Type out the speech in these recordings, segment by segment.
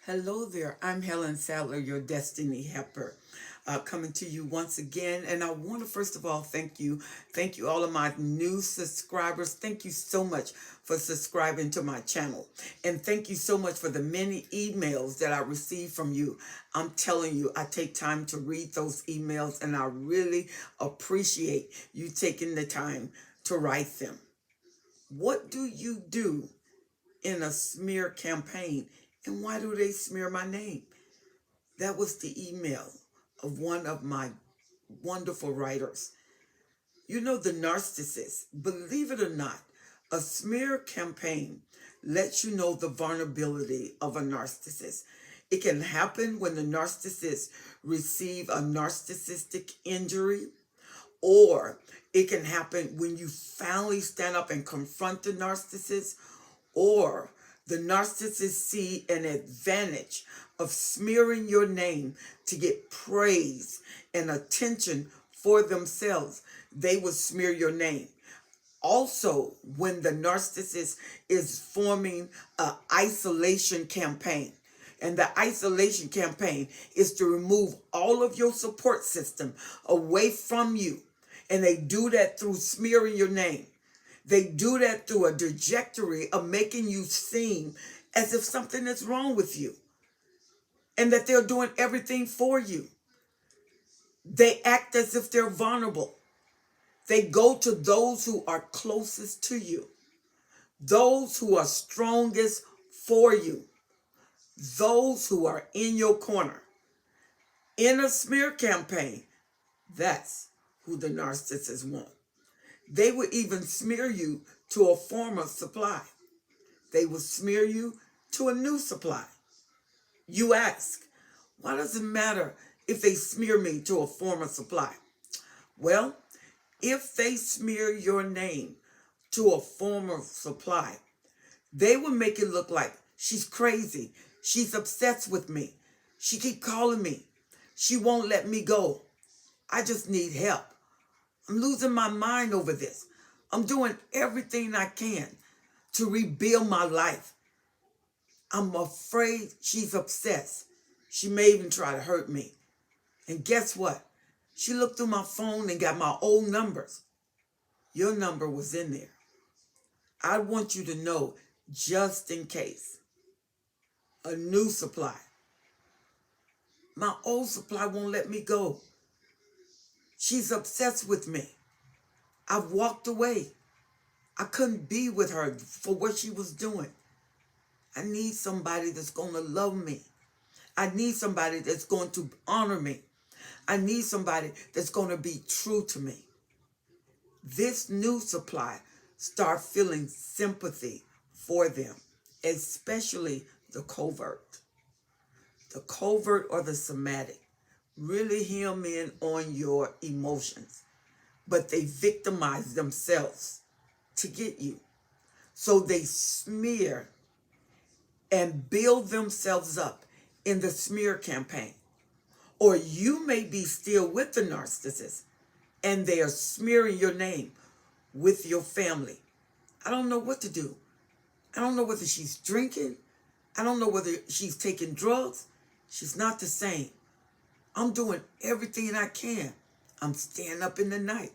Hello there. I'm Helen Sadler, your Destiny Helper, coming to you once again. And I want to first of all thank you. Thank you, all of my new subscribers. Thank you so much for subscribing to my channel. And thank you so much for the many emails that I receive from you. I'm telling you, I take time to read those emails, and I really appreciate you taking the time to write them. What do you do in a smear campaign? And why do they smear my name? That was the email of one of my wonderful writers. You know, the narcissist, believe it or not, a smear campaign lets you know the vulnerability of a narcissist. It can happen when the narcissist receive a narcissistic injury, or it can happen when you finally stand up and confront the narcissist, or the narcissists see an advantage of smearing your name to get praise and attention for themselves. They will smear your name. Also, when the narcissist is forming an isolation campaign, and the isolation campaign is to remove all of your support system away from you, and they do that through smearing your name. They do that through a trajectory of making you seem as if something is wrong with you and that they're doing everything for you. They act as if they're vulnerable. They go to those who are closest to you, those who are strongest for you, those who are in your corner. In a smear campaign, that's who the narcissists want. They would even smear you to a former supply. They will smear you to a new supply. You ask, why does it matter if they smear me to a former supply? Well, if they smear your name to a former supply, they will make it look like she's crazy. She's obsessed with me. She keep calling me. She won't let me go. I just need help. I'm losing my mind over this. I'm doing everything I can to rebuild my life. I'm afraid she's obsessed. She may even try to hurt me. And guess what? She looked through my phone and got my old numbers. Your number was in there. I want you to know, just in case, a new supply. My old supply won't let me go. She's obsessed with me. I've walked away. I couldn't be with her for what she was doing. I need somebody that's going to love me. I need somebody that's going to honor me. I need somebody that's going to be true to me. This new supply start feeling sympathy for them, especially the covert. The covert or the somatic really hem in on your emotions, but they victimize themselves to get you. So they smear and build themselves up in the smear campaign. Or you may be still with the narcissist and they are smearing your name with your family. I don't know what to do. I don't know whether she's drinking. I don't know whether she's taking drugs. She's not the same. I'm doing everything I can. I'm staying up in the night,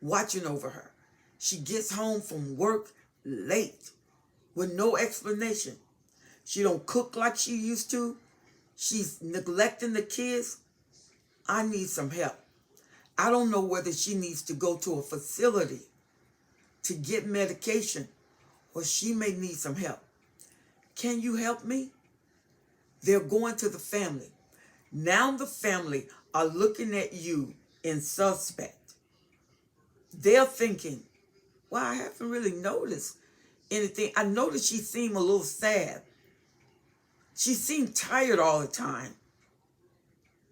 watching over her. She gets home from work late with no explanation. She don't cook like she used to. She's neglecting the kids. I need some help. I don't know whether she needs to go to a facility to get medication, or she may need some help. Can you help me? They're going to the family. Now the family are looking at you in suspect. They're thinking, well, I haven't really noticed anything. I noticed she seemed a little sad. She seemed tired all the time.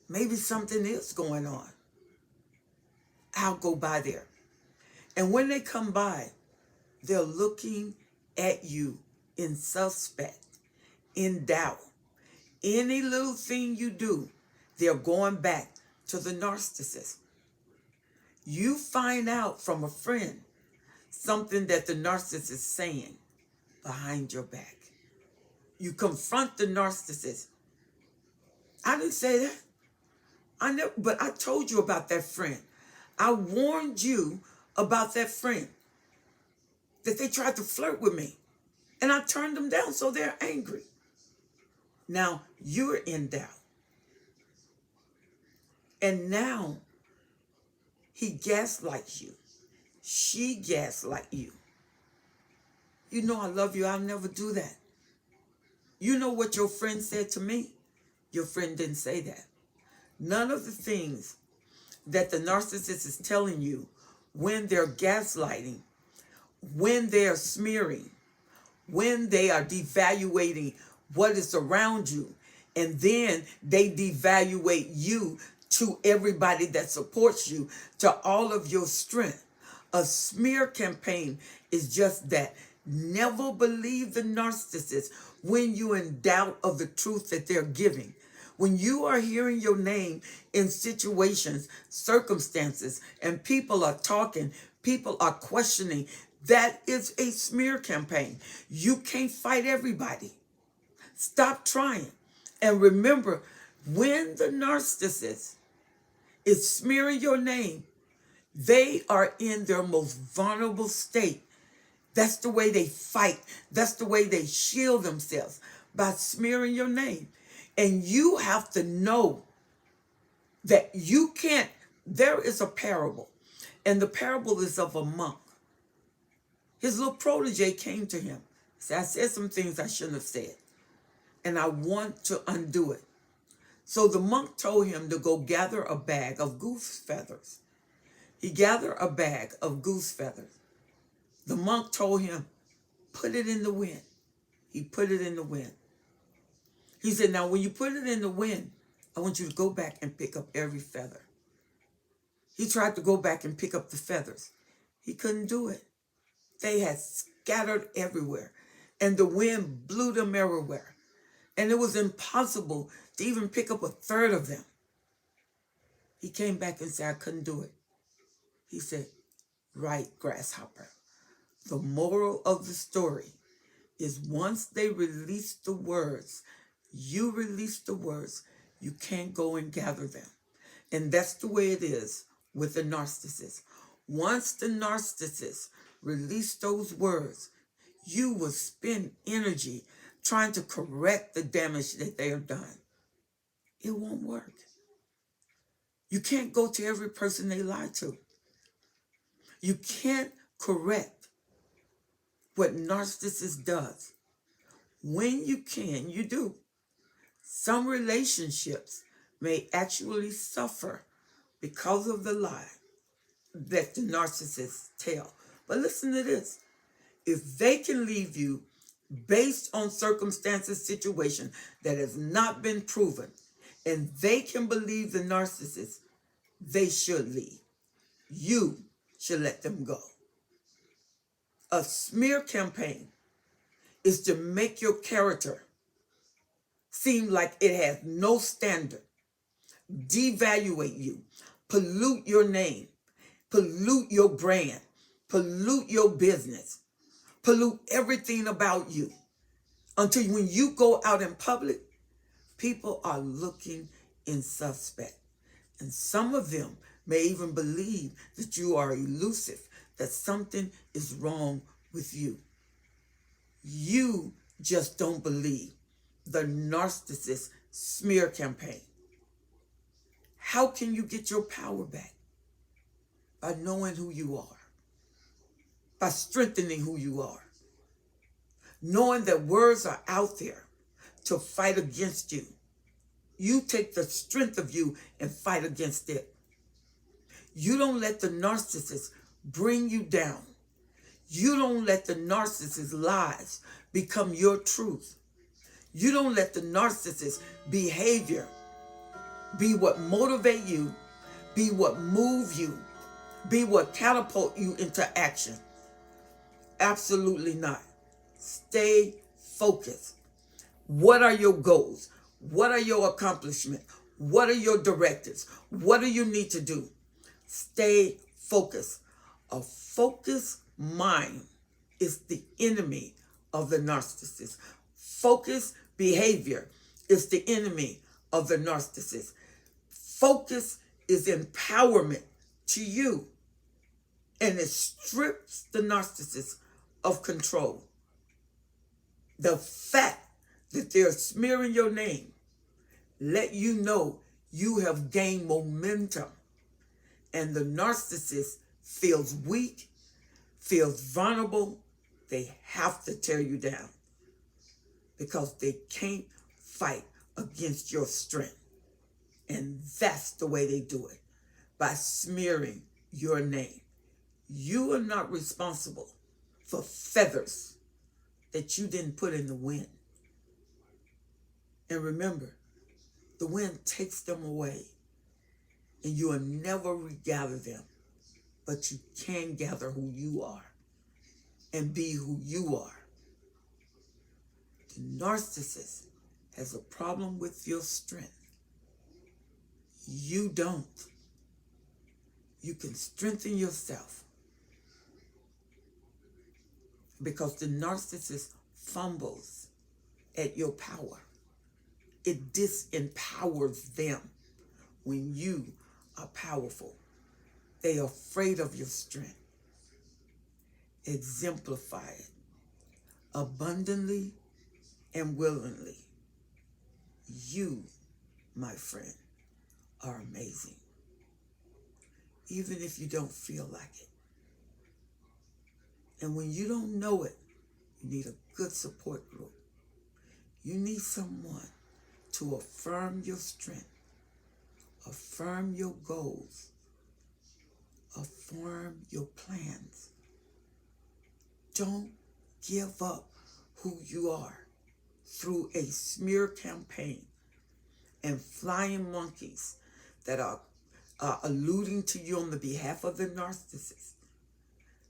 Maybe something is going on. I'll go by there. And when they come by, they're looking at you in suspect, in doubt. Any little thing you do, they're going back to the narcissist. You find out from a friend something that the narcissist is saying behind your back. You confront the narcissist I didn't say that. I never, but I told you about that friend. I warned you about that friend, that they tried to flirt with me. And I turned them down, so they're angry. Now you're in doubt. And now he gaslights you. She gaslight you. You know I love you. I'll never do that. You know what your friend said to me? Your friend didn't say that. None of the things that the narcissist is telling you when they're gaslighting, when they are smearing, when they are devaluating what is around you, and then they devaluate you to everybody that supports you, to all of your strength. A smear campaign is just that. Never believe the narcissist when you're in doubt of the truth that they're giving. When you are hearing your name in situations, circumstances, and people are talking, people are questioning, that is a smear campaign. You can't fight everybody. Stop trying. And remember, when the narcissist is smearing your name, they are in their most vulnerable state. That's the way they fight. That's the way they shield themselves, by smearing your name. And you have to know that you can't. There is a parable, and the parable is of a monk. His little protege came to him. Said, I said some things I shouldn't have said, and I want to undo it. So the monk told him to go gather a bag of goose feathers. He gathered a bag of goose feathers. The monk told him, put it in the wind. He put it in the wind. He said, now when you put it in the wind, I want you to go back and pick up every feather. He tried to go back and pick up the feathers. He couldn't do it. They had scattered everywhere, and the wind blew them everywhere. And it was impossible to even pick up a third of them. He came back and said, I couldn't do it. He said, right, grasshopper. The moral of the story is once they release the words, you release the words, you can't go and gather them. And that's the way it is with the narcissist. Once the narcissist release those words, you will spend energy trying to correct the damage that they have done. It won't work. You can't go to every person they lie to. You can't correct what narcissist does. When you can, you do. Some relationships may actually suffer because of the lie that the narcissists tell. But listen to this. If they can leave you based on circumstances, situation that has not been proven, and they can believe the narcissist, they should leave. You should let them go. A smear campaign is to make your character seem like it has no standard, devaluate you, pollute your name, pollute your brand, pollute your business, pollute everything about you, until when you go out in public, people are looking in suspect. And some of them may even believe that you are elusive, that something is wrong with you. You just don't believe the narcissist smear campaign. How can you get your power back? By knowing who you are, by strengthening who you are, knowing that words are out there to fight against you. You take the strength of you and fight against it. You don't let the narcissist bring you down. You don't let the narcissist's lies become your truth. You don't let the narcissist's behavior be what motivate you, be what move you, be what catapult you into action. Absolutely not. Stay focused. What are your goals? What are your accomplishments? What are your directives? What do you need to do? Stay focused. A focused mind is the enemy of the narcissist. Focused behavior is the enemy of the narcissist. Focus is empowerment to you, and it strips the narcissist of control. The fact that they're smearing your name let you know you have gained momentum, and the narcissist feels weak, feels vulnerable. They have to tear you down because they can't fight against your strength. And that's the way they do it, by smearing your name. You are not responsible for feathers that you didn't put in the wind. And remember, the wind takes them away, and you will never regather them, but you can gather who you are and be who you are. The narcissist has a problem with your strength. You don't. You can strengthen yourself, because the narcissist fumbles at your power. It disempowers them when you are powerful. They are afraid of your strength. Exemplify it abundantly and willingly. You, my friend, are amazing, even if you don't feel like it. And when you don't know it, you need a good support group. You need someone to affirm your strength, affirm your goals, affirm your plans. Don't give up who you are through a smear campaign and flying monkeys that are alluding to you on the behalf of the narcissist,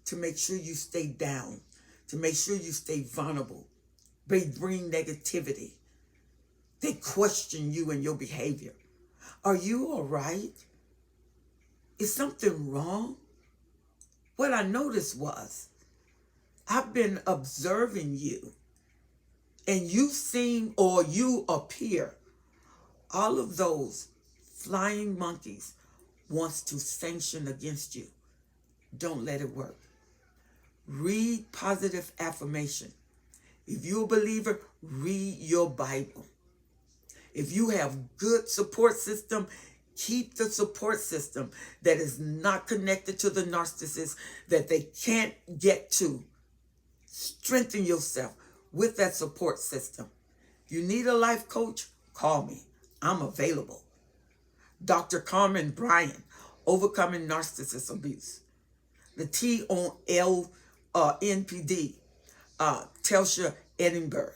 to make sure you stay down, to make sure you stay vulnerable. They bring negativity. They question you and your behavior. Are you all right? Is something wrong? What I noticed was, I've been observing you, and you seem, or you appear, all of those flying monkeys wants to sanction against you. Don't let it work. Read positive affirmation. If you're a believer, read your Bible. If you have good support system, keep the support system that is not connected to the narcissist, that they can't get to. Strengthen yourself with that support system. You need a life coach? Call me. I'm available. Dr. Carmen Bryan, Overcoming Narcissist Abuse. The T on NPD, Telsha Edinburgh.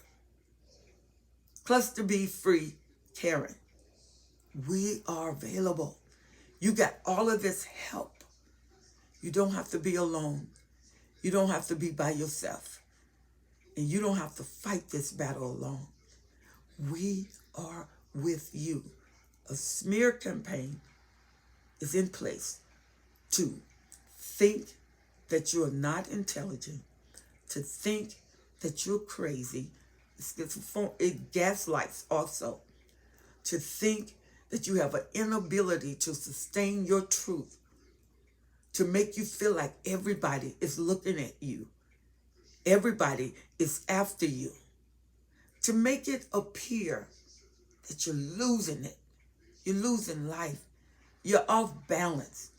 Cluster B Free, Karen. We are available. You got all of this help. You don't have to be alone. You don't have to be by yourself. And you don't have to fight this battle alone. We are with you. A smear campaign is in place to think that you are not intelligent, to think that you're crazy. It gaslights also. To think that you have an inability to sustain your truth, to make you feel like everybody is looking at you. Everybody is after you. To make it appear that you're losing it. You're losing life. You're off balance.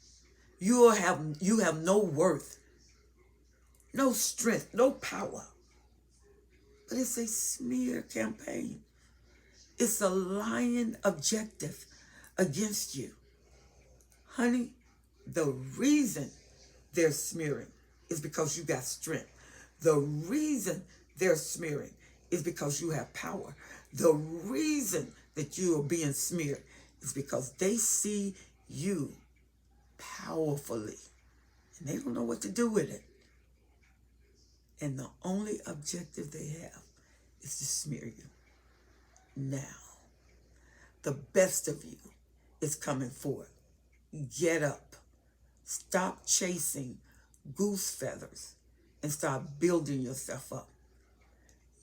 You have no worth, no strength, no power. But it's a smear campaign. It's a lying objective against you. Honey, the reason they're smearing is because you got strength. The reason they're smearing is because you have power. The reason that you are being smeared is because they see you powerfully, and they don't know what to do with it. And the only objective they have is to smear you. Now, the best of you is coming forth. Get up. Stop chasing goose feathers and start building yourself up.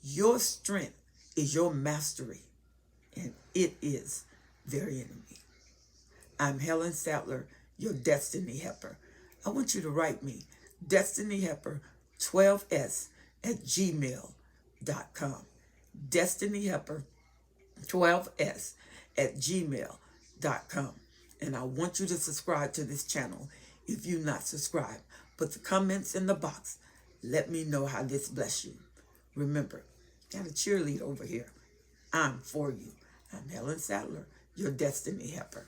Your strength is your mastery, and it is their enemy. I'm Helen Sattler, your destiny helper. I want you to write me, Destiny Helper 12s at gmail.com. Destiny Helper 12s at gmail.com. And I want you to subscribe to this channel if you're not subscribed. Put the comments in the box. Let me know how this bless you. Remember, got a cheerleader over here. I'm for you. I'm Helen Sattler, your destiny helper.